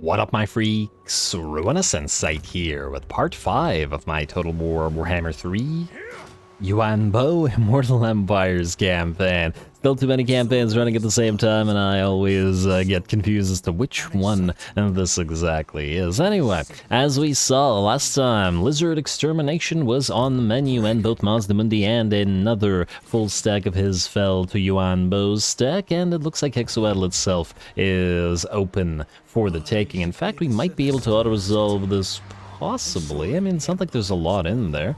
What up, my freaks? RuinusInsight here with part 5 of my Total War Warhammer 3 Yuan Bo Immortal Empires campaign. Still too many campaigns running at the same time, and I always get confused as to which one this exactly is. Anyway, as we saw last time, Lizard Extermination was on the menu, and both Mazdamundi and another full stack of his fell to Yuan Bo's stack, and it looks like Hexoatl itself is open for the taking. In fact, we might be able to auto-resolve this. Possibly. I mean, it sounds like there's a lot in there.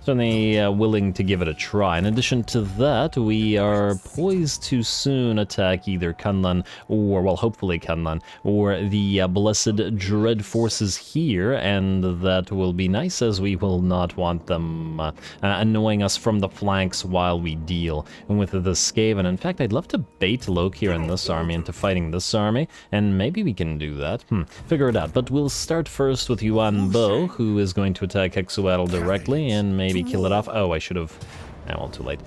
Certainly willing to give it a try. In addition to that, we are poised to soon attack either Kunlun or, well, hopefully Kunlun, or the Blessed Dread forces here, and that will be nice as we will not want them annoying us from the flanks while we deal with the Skaven. In fact, I'd love to bait Loki in this army into fighting this army, and maybe we can do that. Figure it out. But we'll start first with Yuan Bo, who is going to attack Hexoatl directly and maybe kill it off. Oh, I should have... well, too late.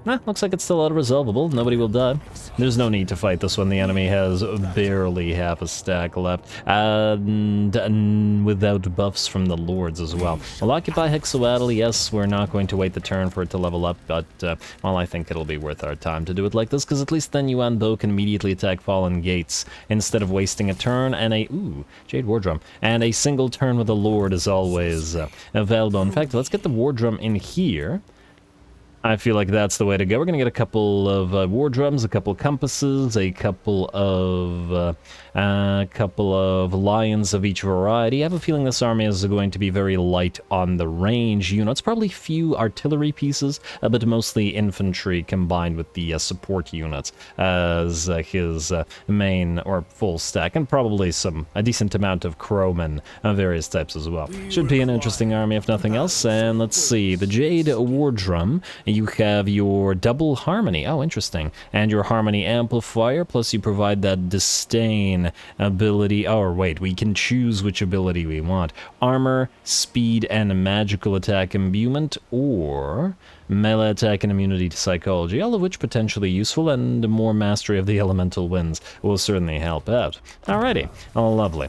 Looks like it's still auto-resolvable. Nobody will die. There's no need to fight this one. The enemy has barely half a stack left. And without buffs from the lords as well. We'll occupy Hexoatl. Yes, we're not going to wait the turn for it to level up, but, well, I think it'll be worth our time to do it like this, because at least then Yuan Bo can immediately attack Fallen Gates instead of wasting a turn and a... Ooh, Jade War Drum. And a single turn with a lord is always available. In fact, let's get the War Drum in here. I feel like that's the way to go. We're going to get a couple of war drums, a couple compasses, a couple of lions of each variety. I have a feeling this army is going to be very light on the range units. Probably few artillery pieces, but mostly infantry combined with the support units as his main or full stack, and probably a decent amount of crowmen of various types as well. Should be an interesting army if nothing else. And let's see, the Jade War Drum. You have your double harmony, oh interesting, and your harmony amplifier, plus you provide that disdain ability. Oh wait, we can choose which ability we want. Armor, speed, and magical attack imbuement, or melee attack and immunity to psychology, all of which potentially useful, and more mastery of the elemental winds will certainly help out. Alrighty, oh lovely.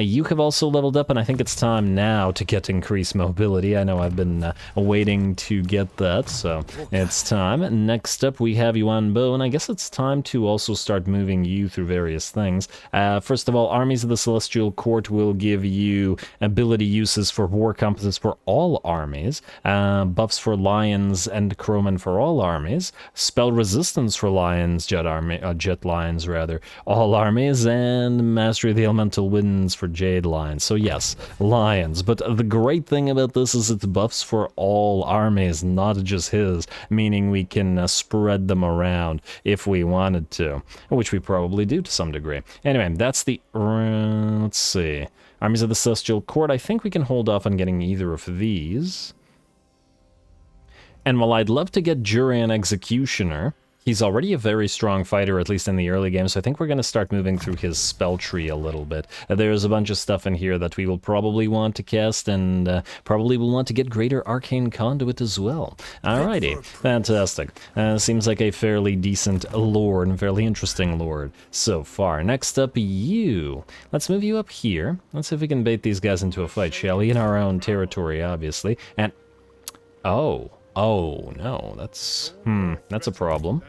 You have also leveled up, and I think it's time now to get increased mobility. I know I've been waiting to get that, so it's time. Next up we have Yuan Bo, and I guess it's time to also start moving you through various things. First of all, Armies of the Celestial Court will give you ability uses for war compasses for all armies, buffs for lions and crowmen for all armies, spell resistance for lions, jet lions rather, all armies, and mastery of the elemental winds for jade lions. So yes, lions. But the great thing about this is it's buffs for all armies, not just his, meaning we can spread them around if we wanted to, which we probably do to some degree. Anyway, that's the let's see, Armies of the Celestial Court. I think we can hold off on getting either of these. And while I'd love to get Jurian Executioner, he's already a very strong fighter, at least in the early game, so I think we're going to start moving through his spell tree a little bit. There's a bunch of stuff in here that we will probably want to cast, and probably will want to get Greater Arcane Conduit as well. Alrighty, fantastic. Seems like a fairly decent lord, and fairly interesting lord so far. Next up, you. Let's move you up here. Let's see if we can bait these guys into a fight, shall we? In our own territory, obviously. And, oh no, that's a problem.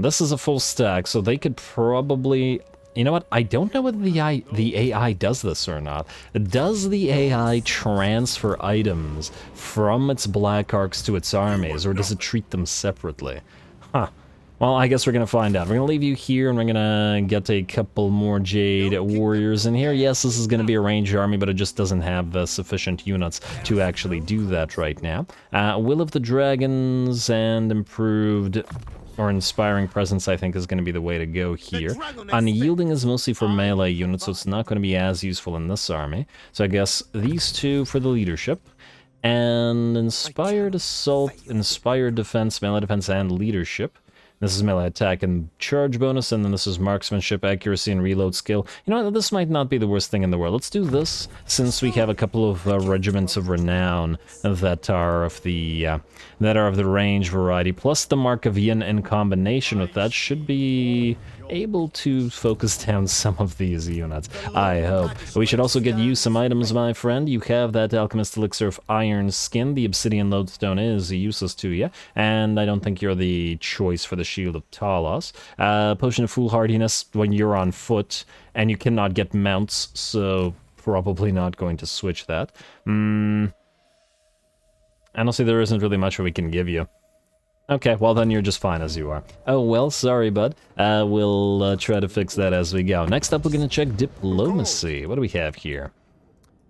This is a full stack, so they could probably... You know what? I don't know whether the AI does this or not. Does the AI transfer items from its black arcs to its armies, or does it treat them separately? Huh. Well, I guess we're going to find out. We're going to leave you here, and we're going to get a couple more Jade Warriors in here. Yes, this is going to be a ranged army, but it just doesn't have sufficient units to actually do that right now. Will of the Dragons and improved... or Inspiring Presence, I think, is going to be the way to go here. Unyielding is mostly for melee units, so it's not going to be as useful in this army. So I guess these two for the leadership. And Inspired Assault, Inspired Defense, Melee Defense, and Leadership. This is melee attack and charge bonus, and then this is marksmanship, accuracy, and reload skill. You know what, this might not be the worst thing in the world. Let's do this, since we have a couple of regiments of renown that are of the range variety, plus the Mark of Yin in combination with that should be able to focus down some of these units, I hope. We should also get you some items, my friend. You have that Alchemist Elixir of Iron Skin. The Obsidian Lodestone is useless to you, and I don't think you're the choice for the Shield of Talos. Potion of Foolhardiness when you're on foot, and you cannot get mounts, so probably not going to switch that. Honestly, there isn't really much we can give you. Okay, well then you're just fine as you are. Oh well, sorry bud. We'll try to fix that as we go. Next up, we're gonna check diplomacy. What do we have here?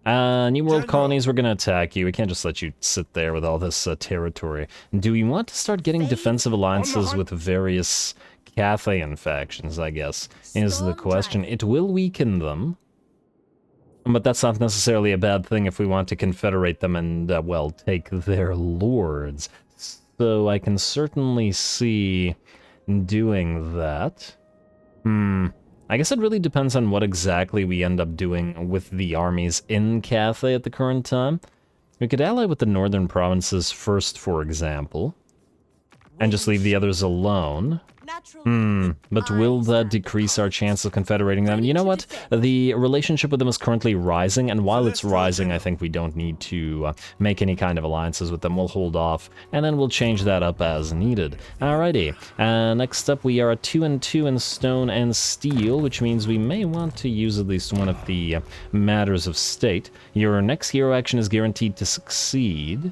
New World colonies, we're gonna attack you. We can't just let you sit there with all this territory. Do we want to start getting defensive alliances with various Cathayan factions, I guess, is the question. It will weaken them. But that's not necessarily a bad thing if we want to confederate them and, well, take their lords. So I can certainly see doing that. I guess it really depends on what exactly we end up doing with the armies in Cathay at the current time. We could ally with the northern provinces first, for example, and just leave the others alone. But will that decrease our chance of confederating them? You know what? The relationship with them is currently rising, and while it's rising, I think we don't need to make any kind of alliances with them. We'll hold off, and then we'll change that up as needed. Alrighty. Next up, we are at 2 and 2 in stone and steel, which means we may want to use at least one of the matters of state. Your next hero action is guaranteed to succeed.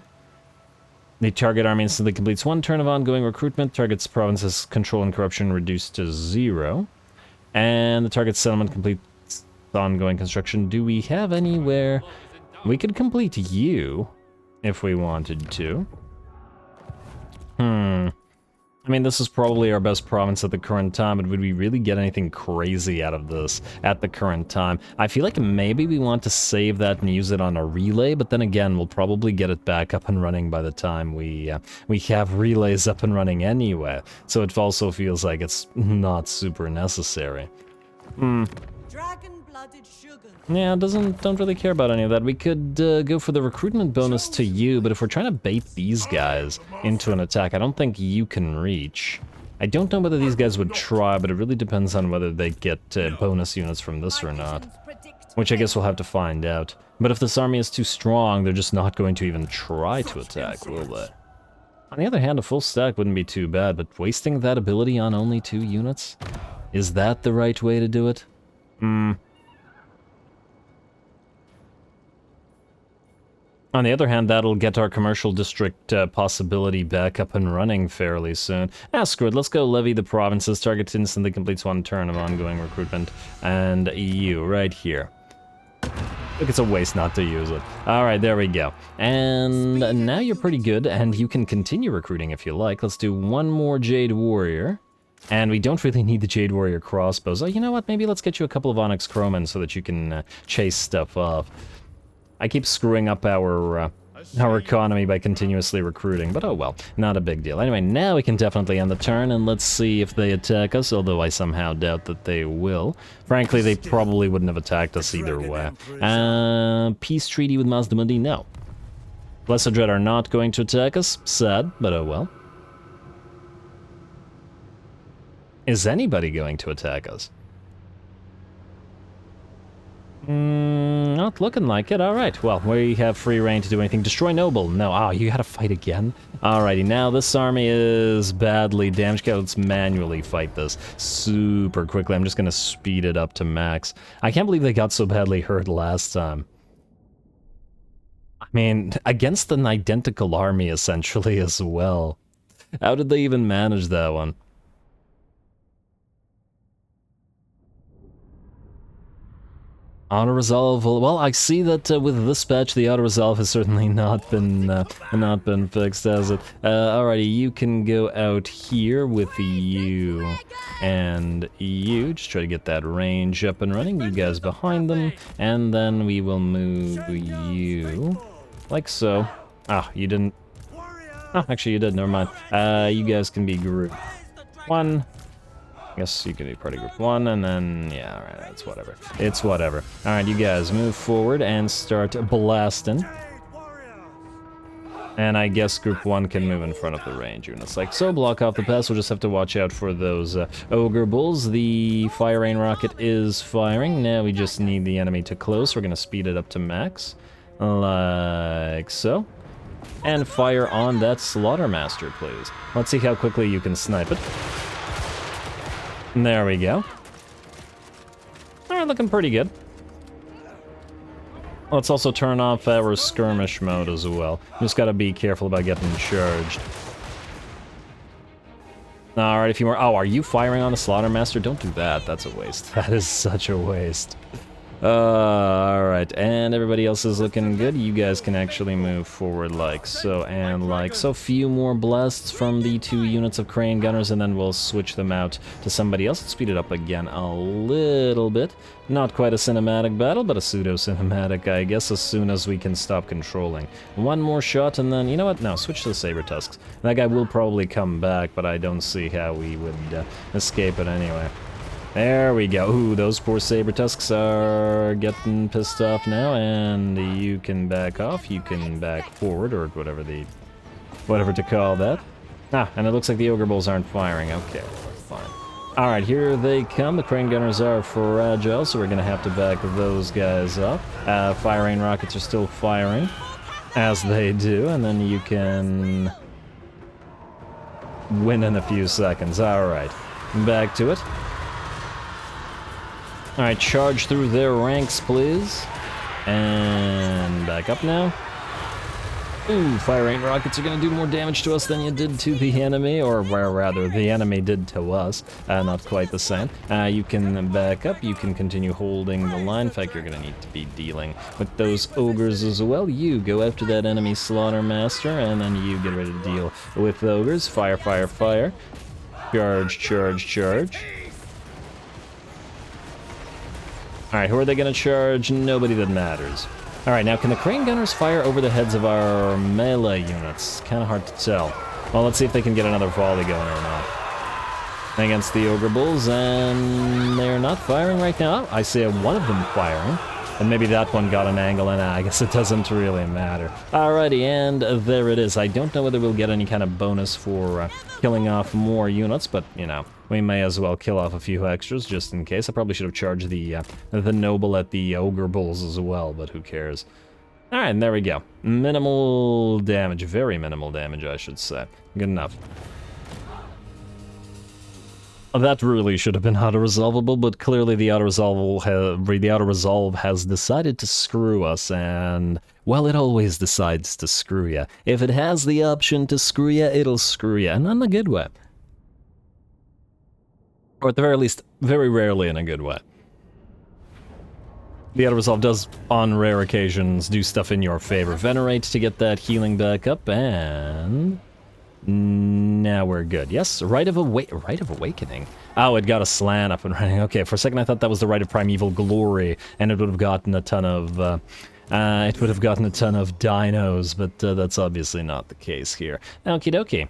The target army instantly completes 1 turn of ongoing recruitment. Target's province's control and corruption reduced to 0. And the target's settlement completes ongoing construction. Do we have anywhere we could complete you if we wanted to? I mean, this is probably our best province at the current time, but would we really get anything crazy out of this at the current time? I feel like maybe we want to save that and use it on a relay, but then again, we'll probably get it back up and running by the time we have relays up and running anyway. So it also feels like it's not super necessary. Dragon-blooded sugar. Yeah, don't really care about any of that. We could go for the recruitment bonus to you, but if we're trying to bait these guys into an attack, I don't think you can reach. I don't know whether these guys would try, but it really depends on whether they get bonus units from this or not. Which I guess we'll have to find out. But if this army is too strong, they're just not going to even try to attack, will they? On the other hand, a full stack wouldn't be too bad, but wasting that ability on only 2 units? Is that the right way to do it? On the other hand, that'll get our commercial district possibility back up and running fairly soon. Screw it, let's go levy the provinces. Target instantly completes 1 turn of ongoing recruitment. And you, right here. Look, it's a waste not to use it. Alright, there we go. And now you're pretty good, and you can continue recruiting if you like. Let's do 1 more Jade Warrior. And we don't really need the Jade Warrior crossbows. Oh, you know what? Maybe let's get you a couple of Onyx Crowmen so that you can chase stuff off. I keep screwing up our economy by continuously recruiting, but oh well, not a big deal. Anyway, now we can definitely end the turn, and let's see if they attack us, although I somehow doubt that they will. Frankly, they probably wouldn't have attacked us either way. Peace treaty with Mazdamundi? No. Blessed Dread are not going to attack us. Sad, but oh well. Is anybody going to attack us? Not looking like it. Alright, well, we have free reign to do anything. Destroy Noble. No, you gotta fight again? Alrighty, now this army is badly damaged. Okay, let's manually fight this super quickly. I'm just gonna speed it up to max. I can't believe they got so badly hurt last time. I mean, against an identical army, essentially, as well. How did they even manage that one? Auto-resolve, well, I see that with this patch, the auto-resolve has certainly not been fixed, has it? Alrighty, you can go out here with you and you. Just try to get that range up and running. You guys behind them, and then we will move you like so. You didn't. Actually, you did. Never mind. You guys can be group 1. I guess you can be party group 1, and then, yeah, alright, it's whatever. It's whatever. Alright, you guys move forward and start blasting. And I guess Group 1 can move in front of the range units. Like so, block off the pass. We'll just have to watch out for those Ogre Bulls. The Fire Rain Rocket is firing. Now we just need the enemy to close. We're going to speed it up to max. Like so. And fire on that Slaughtermaster, please. Let's see how quickly you can snipe it. There we go. Alright, looking pretty good. Let's also turn off our skirmish mode as well. Just gotta be careful about getting charged. Alright, a few more. Oh, are you firing on the Slaughtermaster? Don't do that. That's a waste. That is such a waste. Alright, and everybody else is looking good. You guys can actually move forward like so and like so. Few more blasts from the 2 units of Crane Gunners, and then we'll switch them out to somebody else. Let's speed it up again a little bit. Not quite a cinematic battle, but a pseudo-cinematic, I guess, as soon as we can stop controlling. One more shot, and then, you know what? No, switch to the Saber Tusks. That guy will probably come back, but I don't see how we would escape it anyway. There we go. Ooh, those poor Saber Tusks are getting pissed off now, and you can back off, you can back forward, or whatever to call that. Ah, and it looks like the Ogre Bulls aren't firing. Okay, fine. Alright, here they come. The Crane Gunners are fragile, so we're gonna have to back those guys up. Fire Rain Rockets are still firing, as they do, and then you can win in a few seconds. Alright, back to it. Alright, charge through their ranks, please. And back up now. Ooh, Fire Rain Rockets are going to do more damage to us than you did to the enemy, or rather, the enemy did to us. Not quite the same. You can back up, you can continue holding the line. In fact, you're going to need to be dealing with those ogres as well. You go after that enemy Slaughtermaster, and then you get ready to deal with the ogres. Fire, fire, fire. Charge, charge, charge. Alright, who are they going to charge? Nobody that matters. Alright, now can the Crane Gunners fire over the heads of our melee units? Kind of hard to tell. Well, let's see if they can get another volley going or not. Against the Ogre Bulls, and they're not firing right now. Oh, I see one of them firing. And maybe that one got an angle, and I guess it doesn't really matter. Alrighty, and there it is. I don't know whether we'll get any kind of bonus for killing off more units, but, you know, we may as well kill off a few extras just in case. I probably should have charged the Noble at the Ogre Bulls as well, but who cares. Alright, and there we go. Minimal damage. Very minimal damage, I should say. Good enough. That really should have been auto-resolvable, but clearly the auto-resolve has decided to screw us, and, well, it always decides to screw ya. If it has the option to screw ya, it'll screw ya, and not in a good way. Or at the very least, very rarely in a good way. The auto-resolve does, on rare occasions, do stuff in your favor. Venerate to get that healing back up, and... now we're good. Yes, Rite of Awakening. Oh, it got a slant up and running. Okay, for a second I thought that was the Rite of Primeval Glory, and it would have gotten a ton of dinos, but that's obviously not the case here. Okie dokie.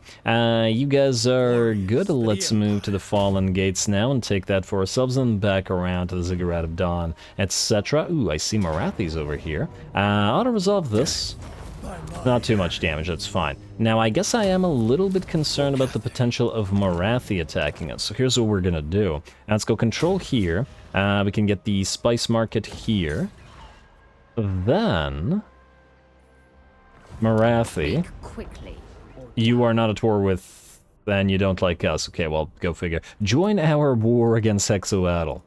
You guys are good. Let's move to the Fallen Gates now and take that for ourselves, and back around to the Ziggurat of Dawn, etc. Ooh, I see Marathis over here. Auto-resolve this. Not too much damage, that's fine. Now, I guess I am a little bit concerned about the potential of Marathi attacking us, so here's what we're gonna do. Let's go control here. We can get the Spice Market here. Then... Marathi. You are not at war with... then you don't like us. Okay, well, go figure. Join our war against Hexoatl.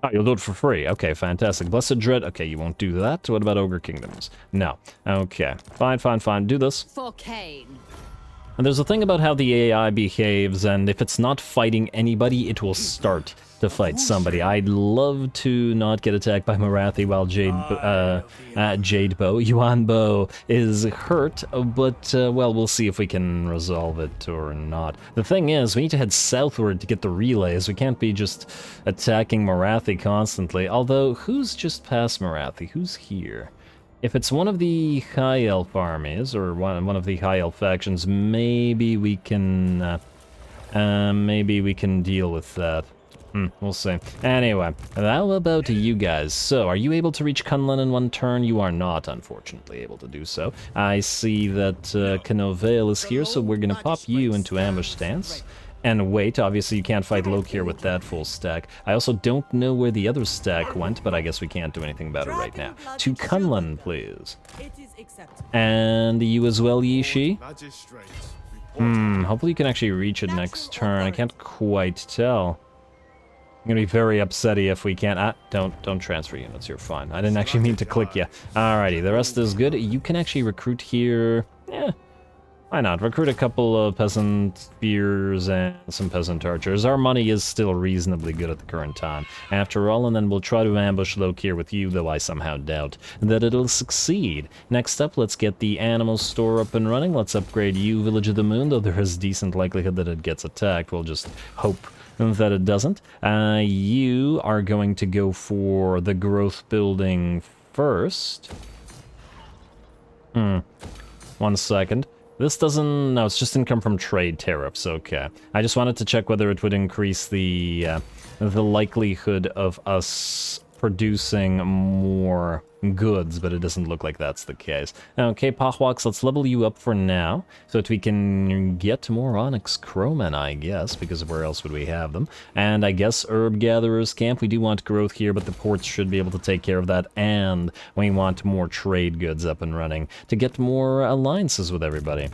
Oh, you'll do it for free. Okay, fantastic. Blessed Dread. Okay, you won't do that. What about Ogre Kingdoms? No. Okay. Fine, fine, fine. Do this. For Cain. And there's a thing about how the AI behaves, and if it's not fighting anybody, it will start to fight somebody. I'd love to not get attacked by Marathi while Yuan Bo is hurt, but, well, we'll see if we can resolve it or not. The thing is, we need to head southward to get the relays. We can't be just attacking Marathi constantly, although, who's just past Marathi? Who's here? If it's one of the High Elf armies, or one of the High Elf factions, maybe we can deal with that. We'll see. Anyway, how about you guys? So, are you able to reach Kunlun in one turn? You are not, unfortunately, able to do so. I see that Canovale is here, so we're gonna pop you into ambush stance. And wait, obviously you can't fight Lokir with that full stack. I also don't know where the other stack went, but I guess we can't do anything about it right now. To Kunlun, please. And you as well, Yishi? Hopefully you can actually reach it next turn. I can't quite tell. I'm gonna be very upsetty if we can't. Don't transfer units. You're fine. I didn't actually mean to click you. Alrighty, the rest is good. You can actually recruit here. Yeah, why not? Recruit a couple of peasant spears and some peasant archers. Our money is still reasonably good at the current time, after all. And then we'll try to ambush Lokir with you, though I somehow doubt that it'll succeed. Next up, let's get the animal store up and running. Let's upgrade you, Village of the Moon, though there is decent likelihood that it gets attacked. We'll just hope that it doesn't. You are going to go for the growth building first. 1 second. This doesn't... no, it's just income from trade tariffs, okay. I just wanted to check whether it would increase the likelihood of us producing more goods, but it doesn't look like that's the case. Okay, Pahwaks, let's level you up for now, so that we can get more Onyx Crowmen, I guess, because where else would we have them? And I guess Herb Gatherer's Camp, we do want growth here, but the ports should be able to take care of that, and we want more trade goods up and running to get more alliances with everybody.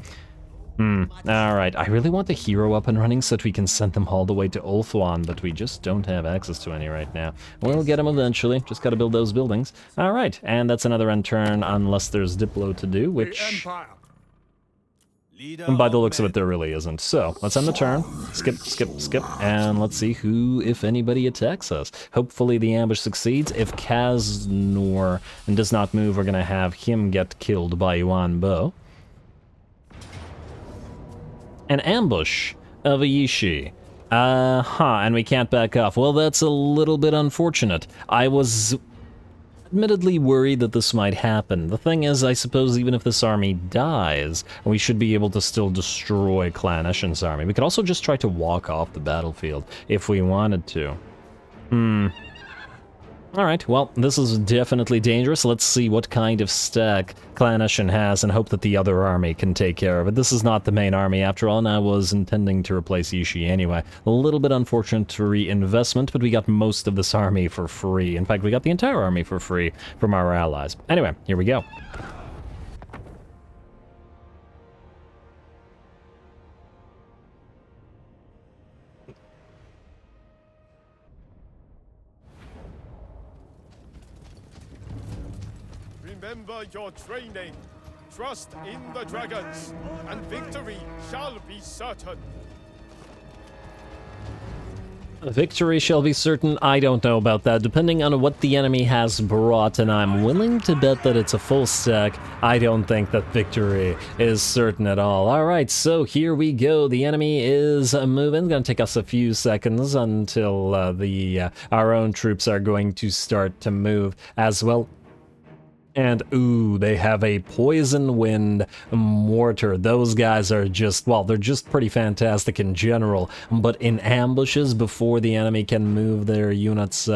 Alright, I really want the hero up and running so that we can send them all the way to Ulthuan, but we just don't have access to any right now. We'll get them eventually, just gotta build those buildings. Alright, and that's another end turn unless there's Diplo to do, which... by the looks of it, there really isn't. So, let's end the turn, skip, and let's see who, if anybody, attacks us. Hopefully the ambush succeeds. If Kaznor does not move, we're gonna have him get killed by Yuan Bo. An ambush of a Yishi. And we can't back off. Well, that's a little bit unfortunate. I was admittedly worried that this might happen. The thing is, I suppose even if this army dies, we should be able to still destroy Clan ESHIN's army. We could also just try to walk off the battlefield if we wanted to. Alright, well, this is definitely dangerous. Let's see what kind of stack Clan ESHIN has and hope that the other army can take care of it. This is not the main army after all, and I was intending to replace Yishi anyway. A little bit unfortunate reinvestment, but we got most of this army for free. In fact, we got the entire army for free from our allies. Anyway, here we go. Remember your training. Trust in the dragons, and victory shall be certain. Victory shall be certain. I don't know about that, depending on what the enemy has brought, and I'm willing to bet that it's a full stack. I don't think that victory is certain at all. Alright, so here we go. The enemy is moving. It's gonna take us a few seconds until our own troops are going to start to move as well. And, ooh, they have a Poison Wind Mortar. Those guys are just, well, they're just pretty fantastic in general. But in ambushes, before the enemy can move their units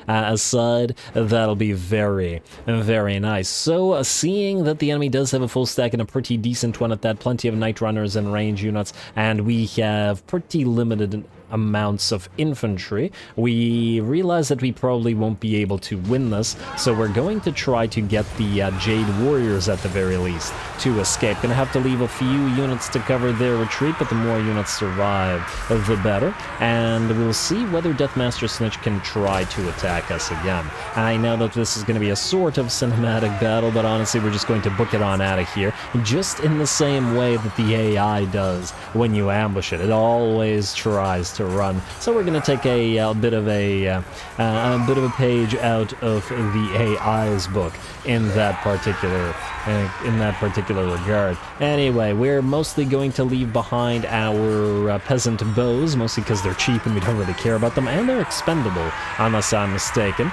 aside, that'll be very, very nice. So, seeing that the enemy does have a full stack and a pretty decent one at that, plenty of Night Runners and range units, and we have pretty limited amounts of infantry, we realize that we probably won't be able to win this, so we're going to try to get the Jade Warriors at the very least to escape. Gonna have to leave a few units to cover their retreat, but the more units survive, the better, and we'll see whether Deathmaster Snitch can try to attack us again. I know that this is going to be a sort of cinematic battle, but honestly we're just going to book it on out of here, just in the same way that the AI does when you ambush it. It always tries to run. So we're going to take a bit of a page out of the AI's book in that particular regard. Anyway, we're mostly going to leave behind our peasant bows, mostly because they're cheap and we don't really care about them, and they're expendable, unless I'm mistaken.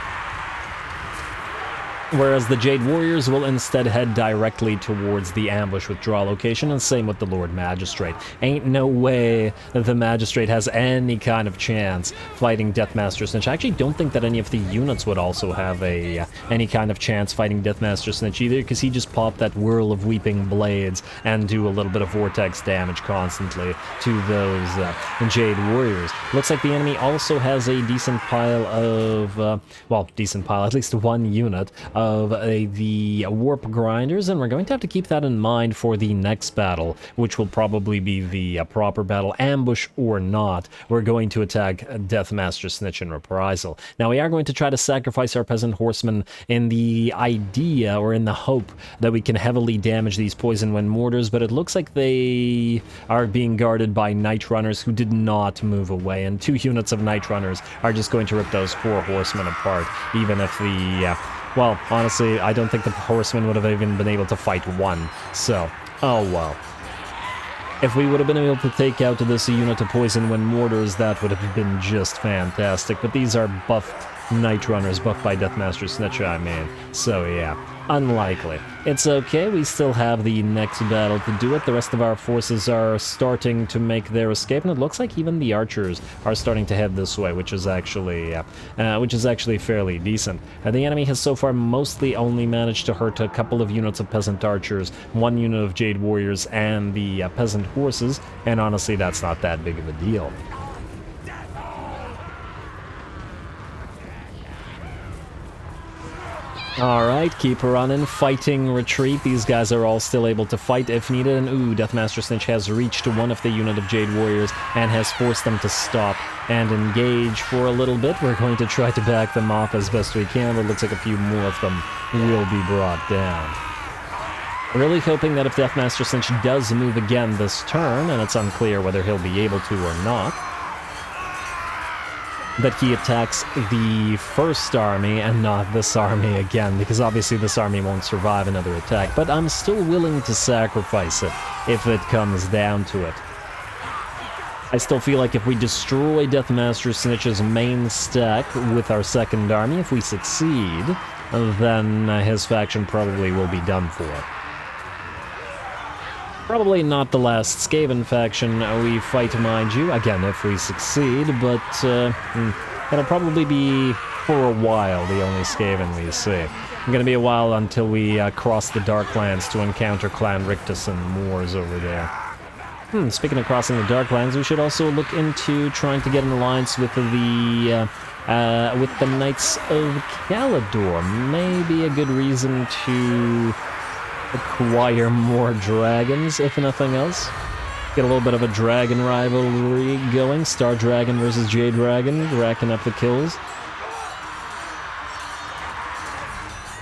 Whereas the Jade Warriors will instead head directly towards the ambush withdrawal location, and same with the Lord Magistrate. Ain't no way that the Magistrate has any kind of chance fighting Deathmaster Snitch. I actually don't think that any of the units would also have any kind of chance fighting Deathmaster Snitch either, because he just popped that Whirl of Weeping Blades and do a little bit of vortex damage constantly to those Jade Warriors. Looks like the enemy also has a decent pile of, well, decent pile, at least one unit of the Warp Grinders, and we're going to have to keep that in mind for the next battle, which will probably be the proper battle, ambush or not. We're going to attack Deathmaster Snitch in reprisal. Now, we are going to try to sacrifice our Peasant Horsemen in the idea, or in the hope, that we can heavily damage these Poison Wind Mortars, but it looks like they are being guarded by Night Runners who did not move away, and 2 units of Night Runners are just going to rip those 4 Horsemen apart, even if the well, honestly, I don't think the Horsemen would have even been able to fight 1, so, oh well. If we would have been able to take out this unit of Poison Wind Mortars, that would have been just fantastic, but these are buffed Night Runners, buffed by Deathmaster Snitch, I mean, so yeah, unlikely. It's okay, we still have the next battle to do it. The rest of our forces are starting to make their escape, and it looks like even the archers are starting to head this way, which is actually fairly decent. The enemy has so far mostly only managed to hurt a couple of units of Peasant Archers, 1 unit of Jade Warriors, and the Peasant Horses, and honestly, that's not that big of a deal. Alright, keep running, fighting, retreat. These guys are all still able to fight if needed, and ooh, Deathmaster Snitch has reached one of the unit of Jade Warriors and has forced them to stop and engage for a little bit. We're going to try to back them off as best we can, but it looks like a few more of them will be brought down. Really hoping that if Deathmaster Snitch does move again this turn, and it's unclear whether he'll be able to or not, that he attacks the first army and not this army again, because obviously this army won't survive another attack, but I'm still willing to sacrifice it if it comes down to it. I still feel like if we destroy Deathmaster Snitch's main stack with our second army, if we succeed, then his faction probably will be done for. Probably not the last Skaven faction we fight, mind you, again, if we succeed, but it'll probably be, for a while, the only Skaven we see. It's gonna be a while until we cross the Darklands to encounter Clan Rictus and Moors over there. Speaking of crossing the Darklands, we should also look into trying to get an alliance with the Knights of Caledor. Maybe a good reason to acquire more dragons, if nothing else. Get a little bit of a dragon rivalry going. Star Dragon versus Jade Dragon, racking up the kills.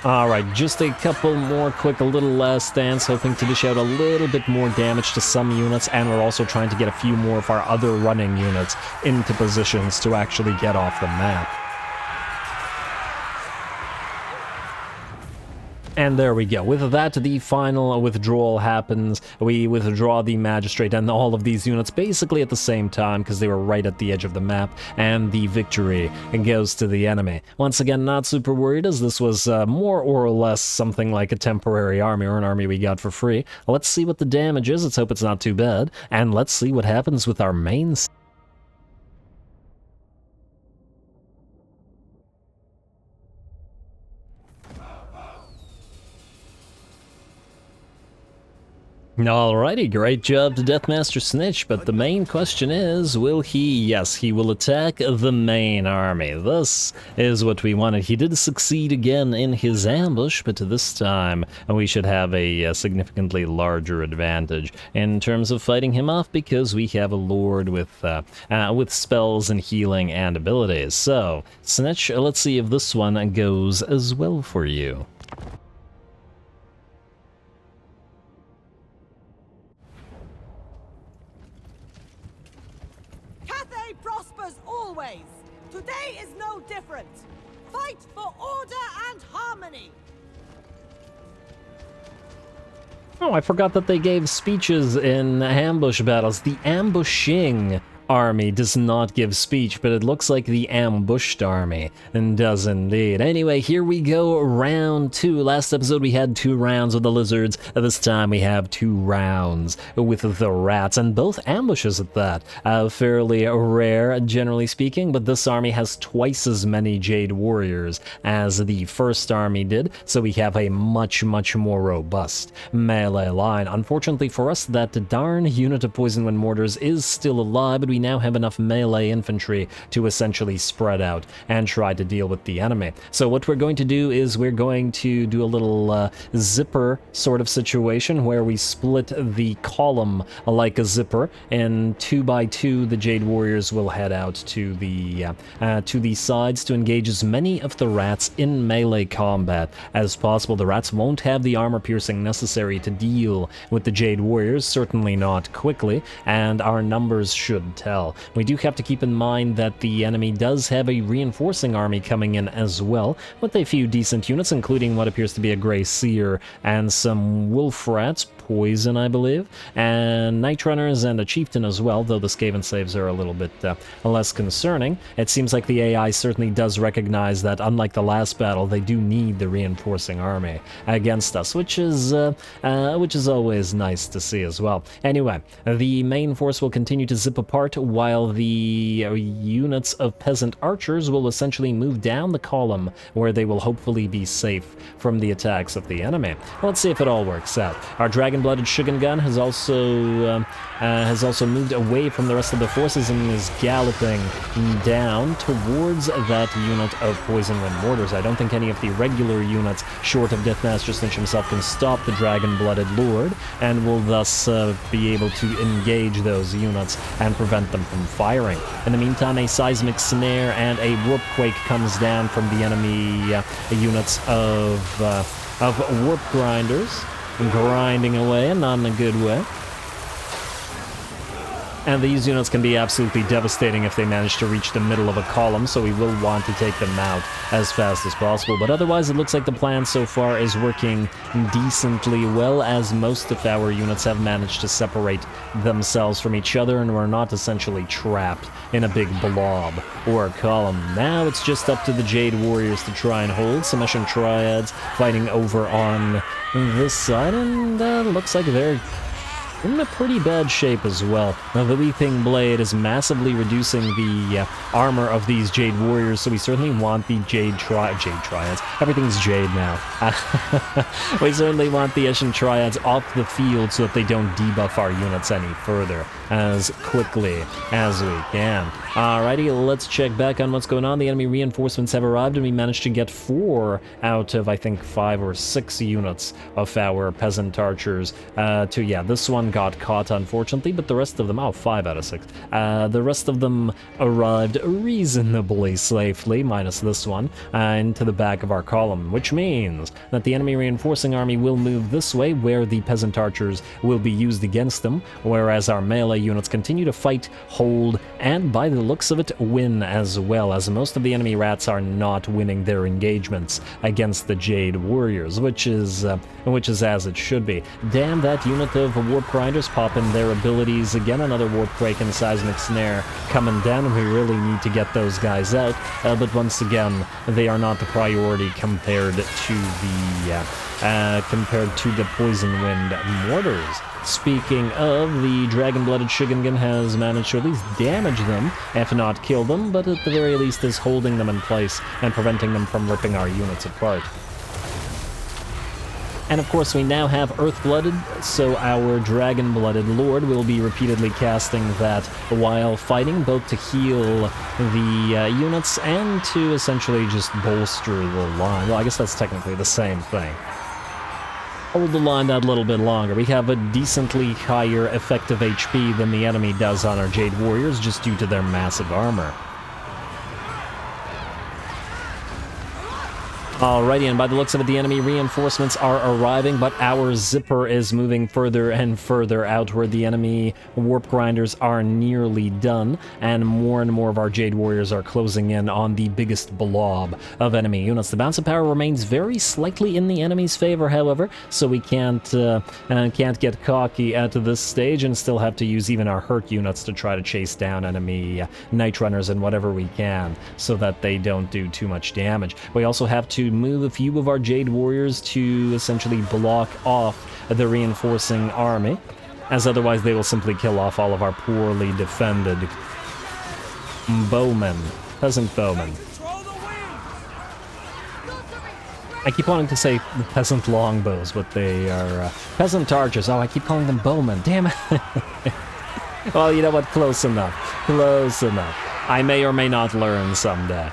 Alright, just a couple more quick, a little last stance, hoping to dish out a little bit more damage to some units, and we're also trying to get a few more of our other running units into positions to actually get off the map. And there we go. With that, the final withdrawal happens. We withdraw the Magistrate and all of these units basically at the same time because they were right at the edge of the map, and the victory goes to the enemy. Once again, not super worried, as this was more or less something like a temporary army, or an army we got for free. Let's see what the damage is. Let's hope it's not too bad, and let's see what happens with our main. Alrighty, great job to Deathmaster Snitch, but the main question is, will he? Yes, he will attack the main army. This is what we wanted. He did succeed again in his ambush, but this time we should have a significantly larger advantage in terms of fighting him off, because we have a lord with spells and healing and abilities. So, Snitch, let's see if this one goes as well for you. Cathay prospers always. Today is no different. Fight for order and harmony. Oh, I forgot that they gave speeches in ambush battles. The ambushing army does not give speech, but it looks like the ambushed army does indeed. Anyway, here we go, round 2. Last episode we had 2 rounds with the lizards. This time we have 2 rounds with the rats, and both ambushes at that. Fairly rare, generally speaking, but this army has twice as many Jade Warriors as the first army did, so we have a much more robust melee line. Unfortunately for us, that darn unit of Poison Wind Mortars is still alive, but we now have enough melee infantry to essentially spread out and try to deal with the enemy. So what we're going to do is we're going to do a little zipper sort of situation where we split the column like a zipper, and 2 by 2 the Jade Warriors will head out to the sides to engage as many of the rats in melee combat as possible. The rats won't have the armor piercing necessary to deal with the Jade Warriors, certainly not quickly, and our numbers should tell. We do have to keep in mind that the enemy does have a reinforcing army coming in as well, with a few decent units, including what appears to be a Grey Seer and some Wolf Rats, Poison, I believe, and Night Runners and a Chieftain as well, though the Skaven saves are a little bit less concerning. It seems like the AI certainly does recognize that, unlike the last battle, they do need the reinforcing army against us, which is always nice to see as well. Anyway, the main force will continue to zip apart while the units of peasant archers will essentially move down the column where they will hopefully be safe from the attacks of the enemy. Let's see if it all works out. Our Dragon-Blooded Shugen Gun has also moved away from the rest of the forces and is galloping down towards that unit of Poison Wind Mortars. I don't think any of the regular units, short of Deathmaster Snitch himself, can stop the Dragon-Blooded Lord, and will thus be able to engage those units and prevent them from firing. In the meantime, a Seismic Snare and a Warpquake comes down from the enemy units of Warp Grinders, grinding away, and not in a good way. And these units can be absolutely devastating if they manage to reach the middle of a column, so we will want to take them out as fast as possible. But otherwise, it looks like the plan so far is working decently well, as most of our units have managed to separate themselves from each other and were not essentially trapped in a big blob or a column. Now it's just up to the Jade Warriors to try and hold. Some ESHIN Triads fighting over on this side, and looks like they're in a pretty bad shape as well. Now, the Leaping Blade is massively reducing the armor of these Jade Warriors, so we certainly want the Jade Triads. Everything's Jade now. We certainly want the ESHIN Triads off the field so that they don't debuff our units any further as quickly as we can. Alrighty, let's check back on what's going on. The enemy reinforcements have arrived, and we managed to get 4 out of, I think, 5 or 6 units of our peasant archers this one got caught, unfortunately, but the rest of them, 5 out of 6. The rest of them arrived reasonably safely, minus this one, into the back of our column, which means that the enemy reinforcing army will move this way, where the peasant archers will be used against them, whereas our melee units continue to fight, hold, and by the looks of it, win as well, as most of the enemy rats are not winning their engagements against the Jade Warriors, which is as it should be. Damn, that unit of Warp Grinders popping their abilities again. Another Warpquake and Seismic Snare coming down, and we really need to get those guys out, but once again, they are not the priority compared to the Poison Wind Mortars. Speaking of, the Dragon-Blooded Shugen has managed to at least damage them, if not kill them, but at the very least is holding them in place and preventing them from ripping our units apart. And of course, we now have Earth-Blooded, so our Dragon-Blooded Lord will be repeatedly casting that while fighting, both to heal the units and to essentially just bolster the line. Well, I guess that's technically the same thing. Hold the line that little bit longer. We have a decently higher effective HP than the enemy does on our Jade Warriors, just due to their massive armor. Alrighty, and by the looks of it, the enemy reinforcements are arriving, but our zipper is moving further and further outward. The enemy warp grinders are nearly done, and more of our Jade Warriors are closing in on the biggest blob of enemy units. The balance of power remains very slightly in the enemy's favor, however, so we can't get cocky at this stage and still have to use even our hurt units to try to chase down enemy Night Runners and whatever we can, so that they don't do too much damage. We also have to move a few of our Jade Warriors to essentially block off the reinforcing army, as otherwise they will simply kill off all of our poorly defended bowmen, peasant bowmen. I keep wanting to say peasant longbows, but they are peasant archers. Oh, I keep calling them bowmen. Damn it. Well, you know what? Close enough. Close enough. I may or may not learn someday.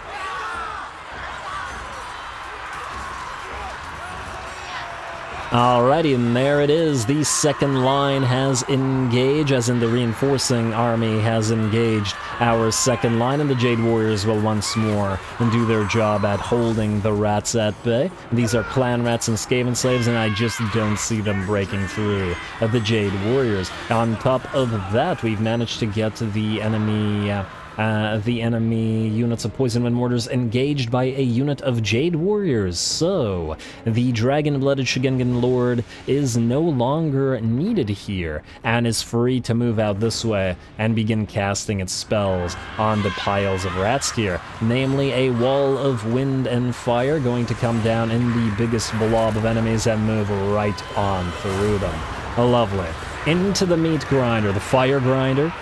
Alrighty, and there it is. The second line has engaged, as in the reinforcing army has engaged our second line, and the Jade Warriors will once more do their job at holding the rats at bay. These are clan rats and Skaven slaves, and I just don't see them breaking through the Jade Warriors. On top of that, we've managed to get the enemy units of Poison Wind Mortars engaged by a unit of Jade Warriors. So, the Dragon-Blooded Shigengan Lord is no longer needed here, and is free to move out this way and begin casting its spells on the piles of rats here. Namely, a wall of wind and fire going to come down in the biggest blob of enemies and move right on through them. Lovely. Into the meat grinder, the fire grinder.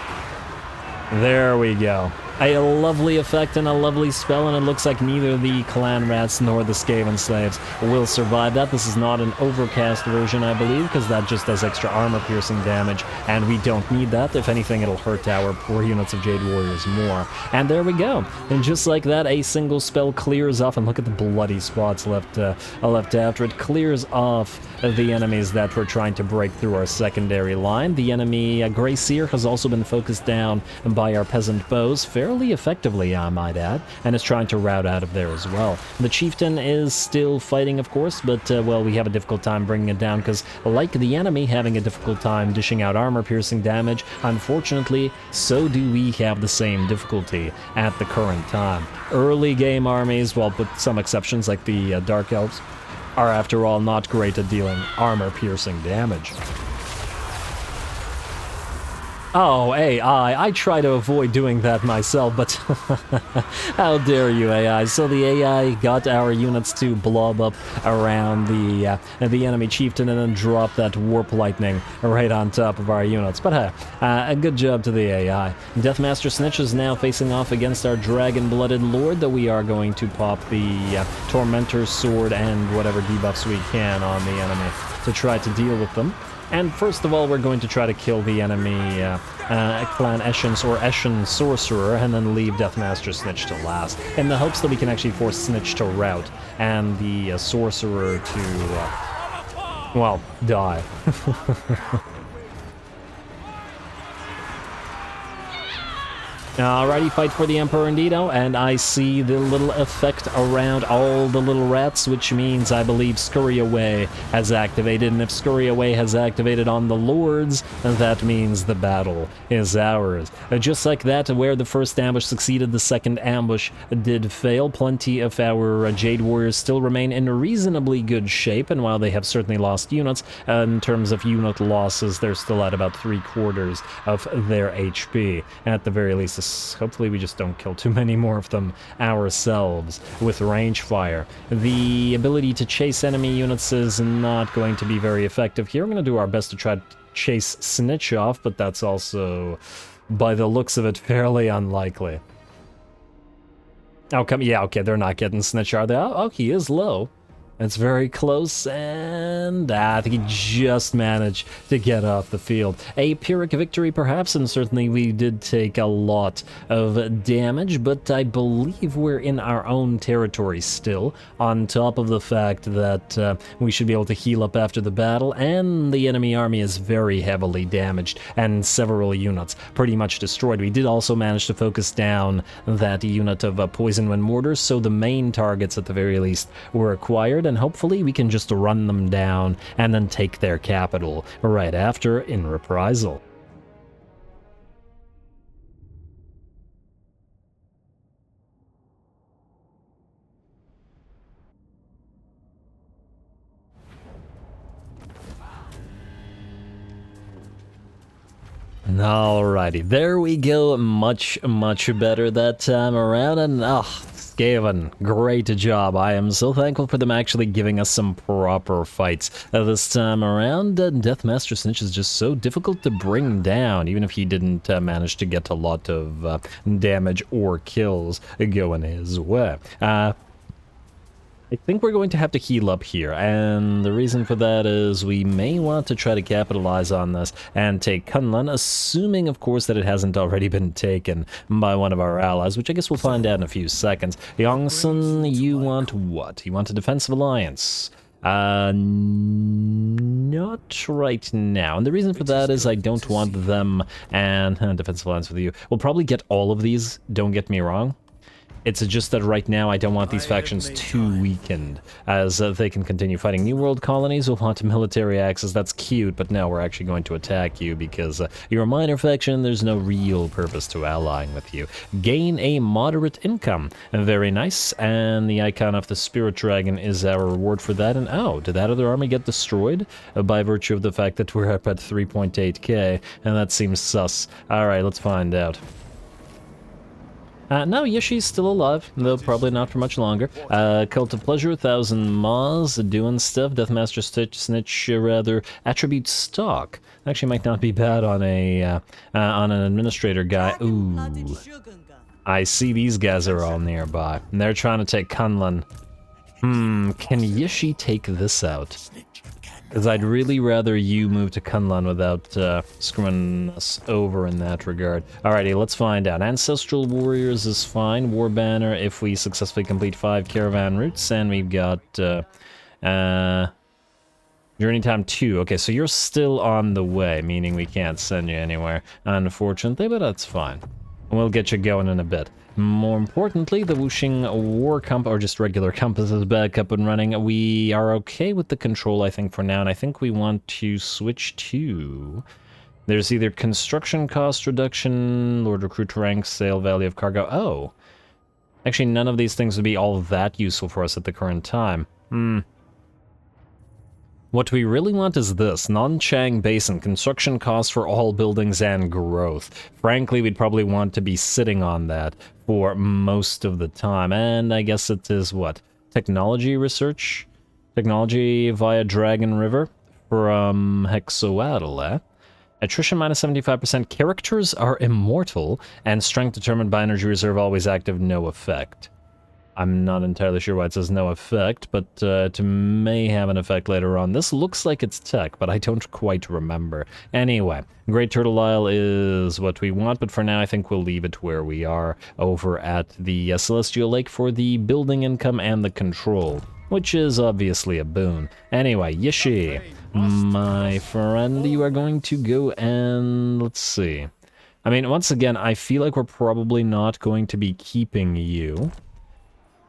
There we go. A lovely effect and a lovely spell, and it looks like neither the clan rats nor the Skaven slaves will survive that. This is not an overcast version, I believe, because that just does extra armor-piercing damage, and we don't need that. If anything, it'll hurt our poor units of Jade Warriors more. And there we go. And just like that, a single spell clears off, and look at the bloody spots left after it. Clears off the enemies that were trying to break through our secondary line. The enemy Grey Seer has also been focused down by our peasant bows fairly effectively, I might add, and is trying to rout out of there as well. The chieftain is still fighting, of course, but, well, we have a difficult time bringing it down because, like the enemy having a difficult time dishing out armor-piercing damage, unfortunately, so do we have the same difficulty at the current time. Early game armies, well, with some exceptions like the Dark Elves, are, after all, not great at dealing armor-piercing damage. Oh, AI, I try to avoid doing that myself, but how dare you, AI. So the AI got our units to blob up around the enemy chieftain and then drop that warp lightning right on top of our units. But hey, a good job to the AI. Deathmaster Snitch is now facing off against our Dragon-Blooded Lord, though we are going to pop the Tormentor's Sword and whatever debuffs we can on the enemy to try to deal with them. And first of all, we're going to try to kill the enemy Clan ESHIN or ESHIN Sorcerer, and then leave Deathmaster Snitch to last, in the hopes that we can actually force Snitch to rout, and the Sorcerer to, well, die. Alrighty, fight for the Emperor Indeedo, and I see the little effect around all the little rats, which means I believe Scurry Away has activated, and if Scurry Away has activated on the Lords, that means the battle is ours. Just like that, where the first ambush succeeded, the second ambush did fail. Plenty of our Jade Warriors still remain in reasonably good shape, and while they have certainly lost units, in terms of unit losses, they're still at about 3/4 of their HP, at the very least. Hopefully we just don't kill too many more of them ourselves with range fire. The ability to chase enemy units is not going to be very effective here. We're going to do our best to try to chase Snitch off, but that's also, by the looks of it, fairly unlikely. Oh, come, yeah, okay, they're not getting Snitch, are they? Oh, he is low. It's very close, and I think he just managed to get off the field. A Pyrrhic victory, perhaps, and certainly we did take a lot of damage, but I believe we're in our own territory still, on top of the fact that we should be able to heal up after the battle, and the enemy army is very heavily damaged, and several units pretty much destroyed. We did also manage to focus down that unit of Poison Wind Mortars, so the main targets at the very least were acquired, and hopefully we can just run them down and then take their capital right after in reprisal. Alrighty, there we go. Much better that time around, and Skaven, great job. I am so thankful for them actually giving us some proper fights this time around. Deathmaster Snitch is just so difficult to bring down, even if he didn't manage to get a lot of damage or kills going his way. I think we're going to have to heal up here, and the reason for that is we may want to try to capitalize on this and take Kunlun, assuming, of course, that it hasn't already been taken by one of our allies, which I guess we'll find out in a few seconds. Yongsun, you want what? You want a defensive alliance? Not right now, and the reason for that is I don't want them and defensive alliance with you. We'll probably get all of these, don't get me wrong. It's just that right now I don't want these factions too weakened, as they can continue fighting New World colonies. We'll want military access, that's cute, but now we're actually going to attack you because you're a minor faction, there's no real purpose to allying with you. Gain a moderate income, very nice, and the icon of the Spirit Dragon is our reward for that, and oh, did that other army get destroyed? By virtue of the fact that we're up at 3.8k, and that seems sus. Alright, let's find out. No, Yishi's still alive, though probably not for much longer. Cult of Pleasure, 1000 Maws, doing stuff. Deathmaster Snitch, rather, Attribute Stock. Actually might not be bad on a on an administrator guy. Ooh, I see these guys are all nearby, and they're trying to take Kunlun. Can Yishi take this out? Because I'd really rather you move to Kunlun without screwing us over in that regard. Alrighty, let's find out. Ancestral Warriors is fine. War Banner if we successfully complete 5 caravan routes. And we've got Journey Time 2. Okay, so you're still on the way, meaning we can't send you anywhere, unfortunately, but that's fine. We'll get you going in a bit. More importantly, the Wuxing War Compass, or just regular compass, is back up and running. We are okay with the control, I think, for now, and I think we want to switch to... There's either construction cost reduction, Lord Recruit rank, sale value of cargo. Oh! Actually, none of these things would be all that useful for us at the current time. What we really want is this, Nanchang Basin, construction costs for all buildings and growth. Frankly, we'd probably want to be sitting on that for most of the time, and I guess it is what? Technology research? Technology via Dragon River from Hexoatl, eh? Attrition minus 75%, characters are immortal, and strength determined by energy reserve always active, no effect. I'm not entirely sure why it says no effect, but it may have an effect later on. This looks like it's tech, but I don't quite remember. Anyway, Great Turtle Isle is what we want, but for now I think we'll leave it where we are over at the Celestial Lake for the building income and the control, which is obviously a boon. Anyway, Yishi, my friend, you are going to go and... let's see. I mean, once again, I feel like we're probably not going to be keeping you.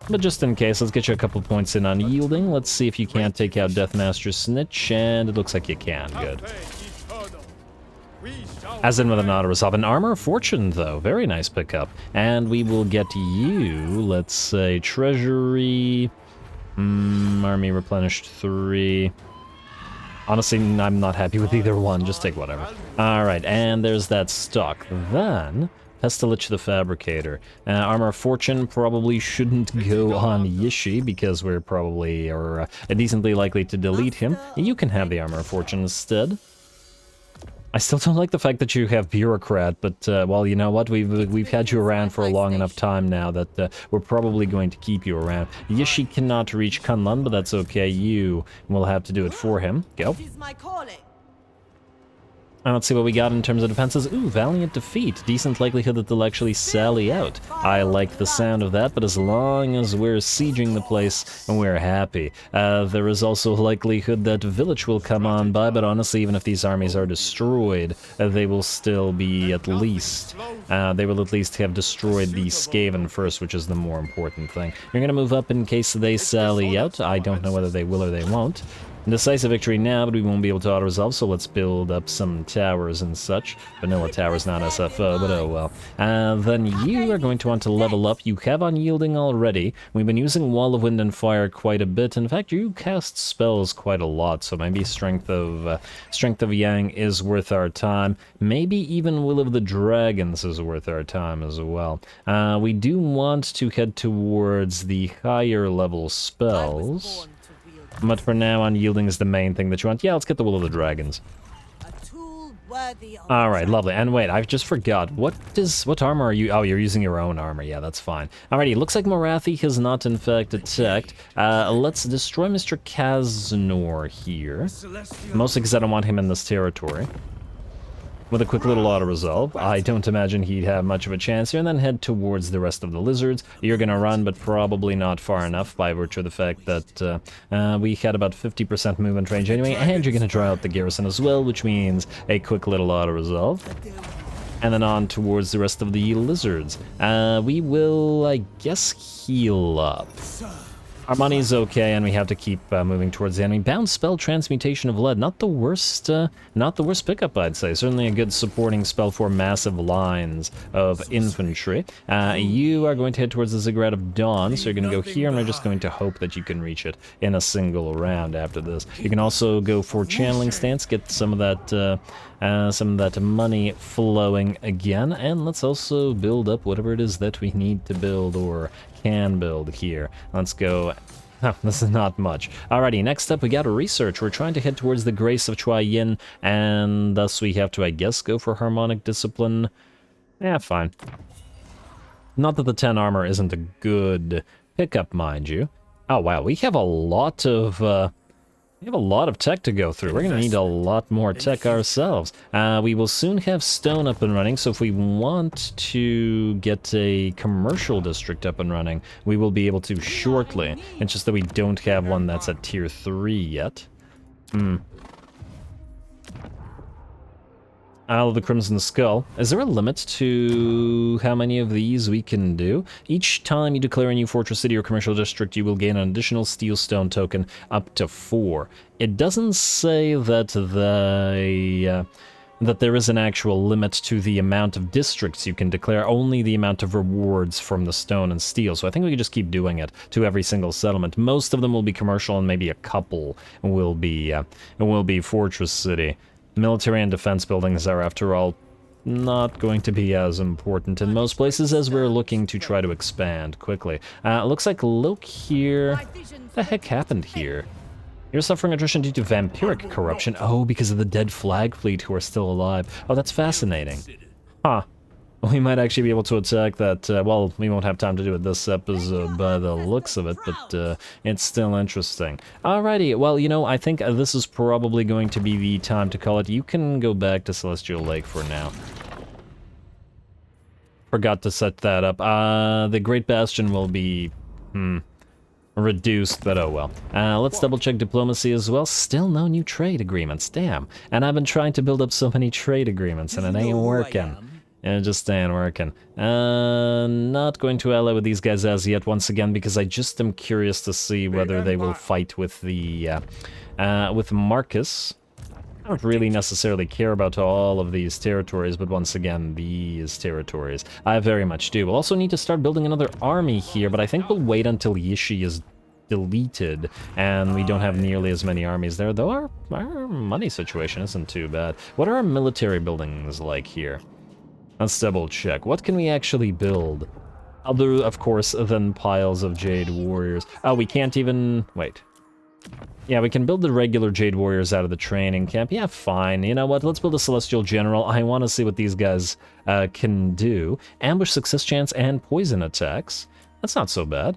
But just in case, let's get you a couple points in on yielding. Let's see if you can't take out Deathmaster Snitch, and it looks like you can. Good. As in with an auto-resolve. An Armor of Fortune, though. Very nice pickup. And we will get you, let's say, Treasury... Army replenished 3... Honestly, I'm not happy with either one. Just take whatever. Alright, and there's that stock. Then... Pestilich the Fabricator. Armor of Fortune probably shouldn't go on Yishi because we're probably decently likely to delete him. You can have the Armor of Fortune instead. I still don't like the fact that you have bureaucrat, but well, you know what? We've had you around for a long enough time now that we're probably going to keep you around. Yishi cannot reach Kunlun, but that's okay. You will have to do it for him. Go. It is my calling. Let's see what we got in terms of defenses. Ooh, Valiant Defeat. Decent likelihood that they'll actually sally out. I like the sound of that, but as long as we're sieging the place, we're happy. There is also likelihood that Village will come on by, but honestly, even if these armies are destroyed, they will still be at least... they will at least have destroyed the Skaven first, which is the more important thing. You're gonna move up in case they sally out. I don't know whether they will or they won't. Decisive victory now, but we won't be able to auto-resolve, so let's build up some towers and such. Vanilla towers, not SFO, but oh well. Then you are going to want to level up. You have Unyielding already. We've been using Wall of Wind and Fire quite a bit. In fact, you cast spells quite a lot, so maybe Strength of Yang is worth our time. Maybe even Will of the Dragons is worth our time as well. We do want to head towards the higher level spells. But for now, Unyielding is the main thing that you want. Yeah, let's get the Will of the Dragons. Alright, lovely. And wait, I just forgot. What armor are you... Oh, you're using your own armor. Yeah, that's fine. Alrighty, looks like Marathi has not, in fact, attacked. Let's destroy Mr. Kaznor here. Mostly because I don't want him in this territory. With a quick little auto-resolve. I don't imagine he'd have much of a chance here, and then head towards the rest of the lizards. You're gonna run, but probably not far enough by virtue of the fact that we had about 50% movement range anyway, and you're gonna draw out the garrison as well, which means a quick little auto-resolve. And then on towards the rest of the lizards. We will, I guess, heal up. Our money's okay, and we have to keep moving towards the enemy. Bound spell, Transmutation of Lead, not the worst pickup, I'd say. Certainly a good supporting spell for massive lines of infantry. You are going to head towards the Ziggurat of Dawn, so you're going to go here, and we're just going to hope that you can reach it in a single round after this. You can also go for Channeling Stance, get some of that money flowing again, and let's also build up whatever it is that we need to build or can build here. Let's go. Oh, this is not much. Alrighty, next up we got a research. We're trying to head towards the Grace of Chua Yin, and thus we have to, I guess, go for Harmonic Discipline. Yeah, fine. Not that the 10 armor isn't a good pickup, mind you. Oh wow, we have a lot of tech to go through. We're going to need a lot more tech ourselves. We will soon have stone up and running, so if we want to get a commercial district up and running, we will be able to shortly. It's just that we don't have one that's at tier 3 yet. Isle of the Crimson Skull. Is there a limit to how many of these we can do? Each time you declare a new fortress city or commercial district, you will gain an additional steel stone token up to 4. It doesn't say that that there is an actual limit to the amount of districts you can declare, only the amount of rewards from the stone and steel. So I think we can just keep doing it to every single settlement. Most of them will be commercial, and maybe a couple will be fortress city. Military and defense buildings are, after all, not going to be as important in most places as we're looking to try to expand quickly. Looks like Loke here... What the heck happened here? You're suffering attrition due to vampiric corruption. Oh, because of the dead flag fleet who are still alive. Oh, that's fascinating. Huh. We might actually be able to attack that, well, we won't have time to do it this episode by the looks of it, but it's still interesting. Alrighty, well, you know, I think this is probably going to be the time to call it. You can go back to Celestial Lake for now. Forgot to set that up. The Great Bastion will be, reduced, but oh well. Let's double check diplomacy as well. Still no new trade agreements, damn. And I've been trying to build up so many trade agreements, and it ain't working. It just ain't working. Not going to ally with these guys as yet, once again, because I just am curious to see whether they will fight with the, with Marcus. I don't really necessarily care about all of these territories, but once again, these territories, I very much do. We'll also need to start building another army here, but I think we'll wait until Yishi is deleted, and we don't have nearly as many armies there, though our money situation isn't too bad. What are our military buildings like here? Let's double check. What can we actually build? Other, of course, than piles of Jade Warriors. Oh, we can't even... Wait. Yeah, we can build the regular Jade Warriors out of the training camp. Yeah, fine. You know what? Let's build a Celestial General. I want to see what these guys can do. Ambush success chance and poison attacks. That's not so bad.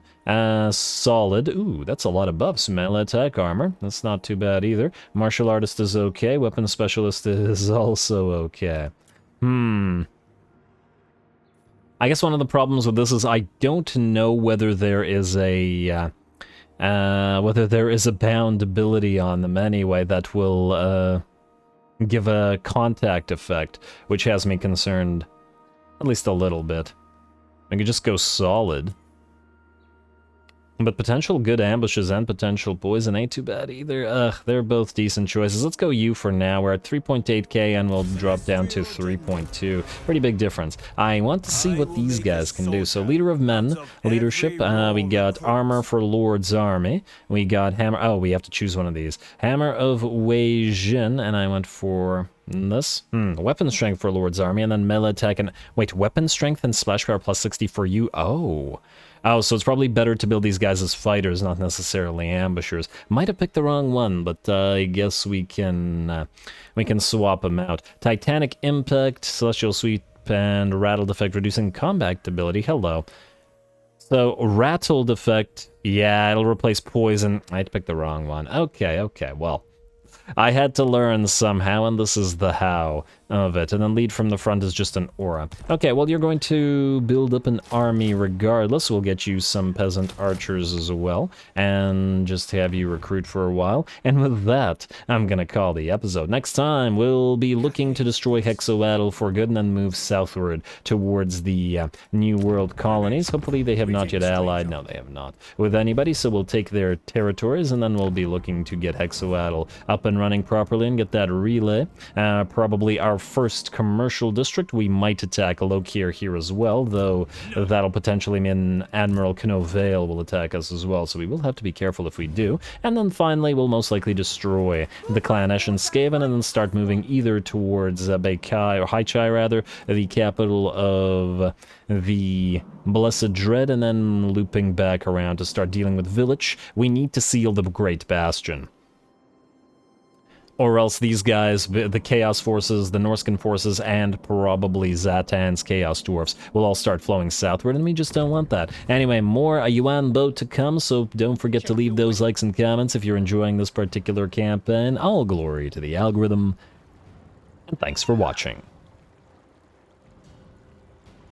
Solid. Ooh, that's a lot of buffs. Melee attack armor. That's not too bad either. Martial Artist is okay. Weapon Specialist is also okay. I guess one of the problems with this is I don't know whether there is a... whether there is a bound ability on them anyway that will give a contact effect, which has me concerned at least a little bit. I could just go solid. But potential good ambushes and potential poison ain't too bad either. They're both decent choices. Let's go U for now. We're at 3.8k and we'll drop down to 3.2. Pretty big difference. I want to see what these guys can do. So Leader of Men, leadership. We got Armor for Lord's Army. We got Hammer. Oh, we have to choose one of these. Hammer of Wei Jin, and I went for this. Weapon Strength for Lord's Army, and then melee attack and... Wait, Weapon Strength and Splash Power plus 60 for you? Oh, so it's probably better to build these guys as fighters, not necessarily ambushers. Might have picked the wrong one, but I guess we can swap them out. Titanic Impact, Celestial Sweep, and Rattled Effect, reducing combat ability. Hello. So, Rattled Effect, yeah, it'll replace Poison. I had to pick the wrong one. Okay, well. I had to learn somehow, and this is the how of it. And then lead from the front is just an aura. Okay, well, you're going to build up an army regardless. We'll get you some peasant archers as well, and just have you recruit for a while. And with that, I'm gonna call the episode. Next time, we'll be looking to destroy Hexoatl for good and then move southward towards the New World colonies. Hopefully they have not yet allied. No, they have not. With anybody, so we'll take their territories, and then we'll be looking to get Hexoatl up and running properly and get that relay. Probably our first commercial district. We might attack Lokir here as well, though that'll potentially mean Admiral Knovale will attack us as well, so we will have to be careful if we do. And then finally, we'll most likely destroy the clan ESHIN Skaven and then start moving either towards Beikai, or Haichai rather, the capital of the Blessed Dread, and then looping back around to start dealing with Village. We need to seal the Great Bastion. Or else these guys, the Chaos Forces, the Norscan Forces, and probably Zatan's Chaos Dwarfs will all start flowing southward, and we just don't want that. Anyway, more Yuan Bo to come, so don't forget to leave those likes and comments if you're enjoying this particular campaign. All glory to the algorithm, and thanks for watching.